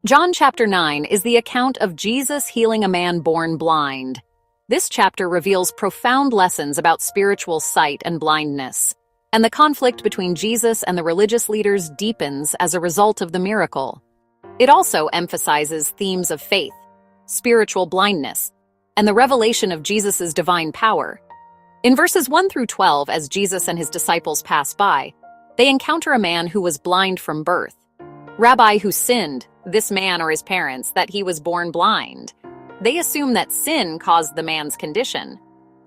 John chapter 9 is the account of Jesus healing a man born blind. This chapter reveals profound lessons about spiritual sight and blindness, and the conflict between Jesus and the religious leaders deepens as a result of the miracle. It also emphasizes themes of faith, spiritual blindness, and the revelation of Jesus' divine power. In verses 1 through 12, as Jesus and his disciples pass by, they encounter a man who was blind from birth. Rabbi, who sinned, this man or his parents, that he was born blind? They assume that sin caused the man's condition.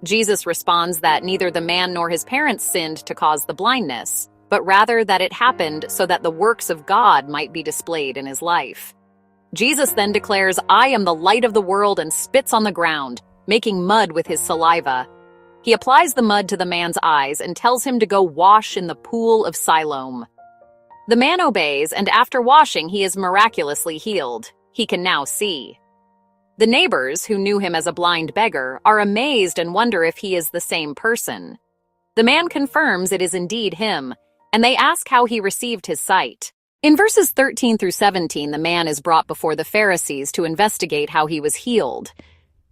Jesus responds that neither the man nor his parents sinned to cause the blindness, but rather that it happened so that the works of God might be displayed in his life. Jesus then declares, "I am the light of the world," and spits on the ground, making mud with his saliva. He applies the mud to the man's eyes and tells him to go wash in the pool of Siloam. The man obeys, and after washing, he is miraculously healed. He can now see. The neighbors, who knew him as a blind beggar, are amazed and wonder if he is the same person. The man confirms it is indeed him, and they ask how he received his sight. In verses 13 through 17, the man is brought before the Pharisees to investigate how he was healed.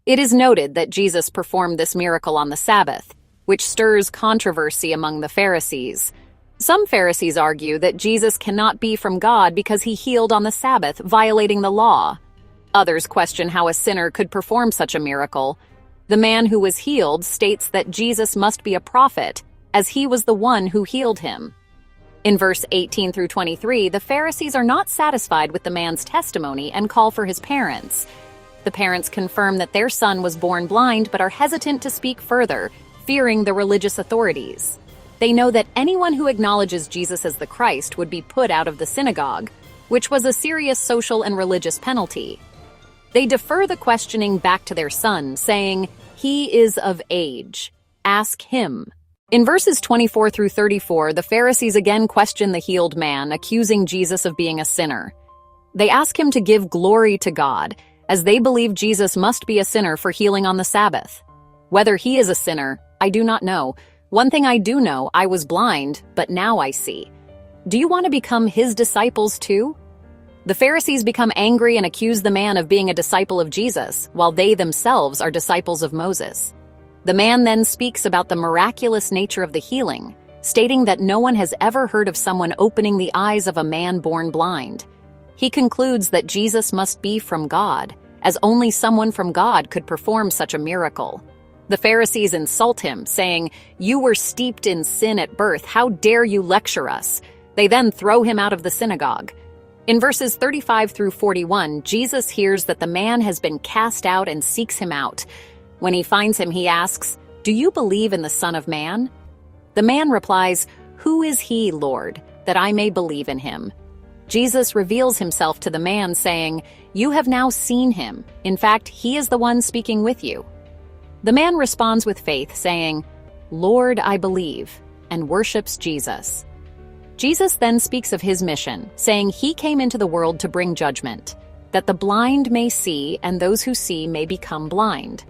It is noted that Jesus performed this miracle on the Sabbath, which stirs controversy among the Pharisees. Some Pharisees argue that Jesus cannot be from God because he healed on the Sabbath, violating the law. Others question how a sinner could perform such a miracle. The man who was healed states that Jesus must be a prophet, as he was the one who healed him. In verse 18 through 23, the Pharisees are not satisfied with the man's testimony and call for his parents. The parents confirm that their son was born blind but are hesitant to speak further, fearing the religious authorities. They know that anyone who acknowledges Jesus as the Christ would be put out of the synagogue, which was a serious social and religious penalty. They defer the questioning back to their son, saying, "He is of age. Ask him." In verses 24 through 34, the Pharisees again question the healed man, accusing Jesus of being a sinner. They ask him to give glory to God, as they believe Jesus must be a sinner for healing on the Sabbath. Whether he is a sinner, I do not know. One thing I do know, I was blind, but now I see. Do you want to become his disciples too? The Pharisees become angry and accuse the man of being a disciple of Jesus, while they themselves are disciples of Moses. The man then speaks about the miraculous nature of the healing, stating that no one has ever heard of someone opening the eyes of a man born blind. He concludes that Jesus must be from God, as only someone from God could perform such a miracle. The Pharisees insult him, saying, "You were steeped in sin at birth. How dare you lecture us?" They then throw him out of the synagogue. In verses 35 through 41, Jesus hears that the man has been cast out and seeks him out. When he finds him, he asks, "Do you believe in the Son of Man?" The man replies, "Who is he, Lord, that I may believe in him?" Jesus reveals himself to the man, saying, "You have now seen him. In fact, he is the one speaking with you." The man responds with faith, saying, "Lord, I believe," and worships Jesus. Jesus then speaks of his mission, saying he came into the world to bring judgment, that the blind may see and those who see may become blind.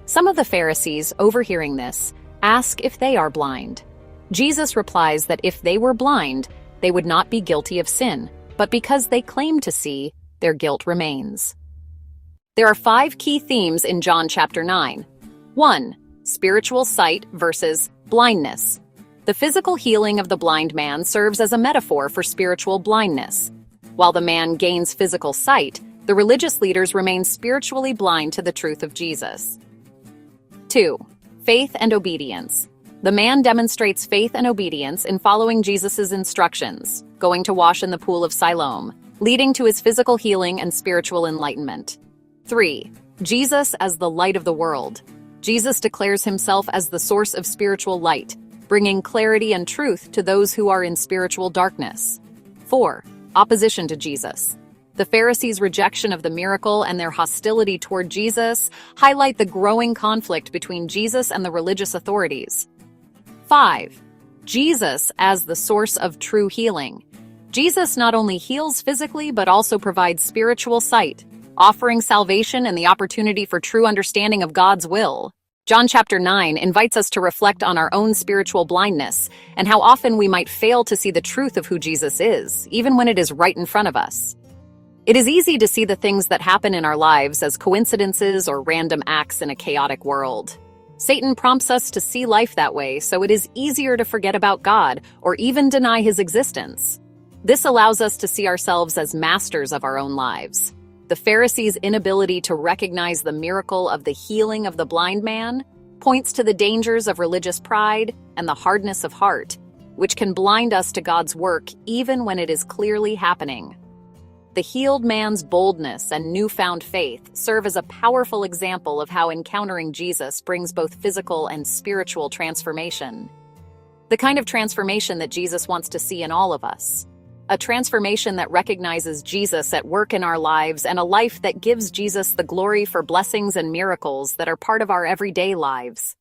Some of the Pharisees, overhearing this, ask if they are blind. Jesus replies that if they were blind, they would not be guilty of sin, but because they claim to see, their guilt remains. There are 5 key themes in John chapter 9. 1. Spiritual sight versus blindness. The physical healing of the blind man serves as a metaphor for spiritual blindness. While the man gains physical sight, the religious leaders remain spiritually blind to the truth of Jesus. 2. Faith and obedience. The man demonstrates faith and obedience in following Jesus' instructions, going to wash in the pool of Siloam, leading to his physical healing and spiritual enlightenment. 3. Jesus as the light of the world. Jesus declares himself as the source of spiritual light, bringing clarity and truth to those who are in spiritual darkness. 4. Opposition to Jesus. The Pharisees' rejection of the miracle and their hostility toward Jesus highlight the growing conflict between Jesus and the religious authorities. 5. Jesus as the source of true healing. Jesus not only heals physically but also provides spiritual sight, offering salvation and the opportunity for true understanding of God's will. John chapter 9 invites us to reflect on our own spiritual blindness and how often we might fail to see the truth of who Jesus is, even when it is right in front of us. It is easy to see the things that happen in our lives as coincidences or random acts in a chaotic world. Satan prompts us to see life that way, so it is easier to forget about God or even deny his existence. This allows us to see ourselves as masters of our own lives. The Pharisees' inability to recognize the miracle of the healing of the blind man points to the dangers of religious pride and the hardness of heart, which can blind us to God's work even when it is clearly happening. The healed man's boldness and newfound faith serve as a powerful example of how encountering Jesus brings both physical and spiritual transformation. The kind of transformation that Jesus wants to see in all of us. A transformation that recognizes Jesus at work in our lives and a life that gives Jesus the glory for blessings and miracles that are part of our everyday lives.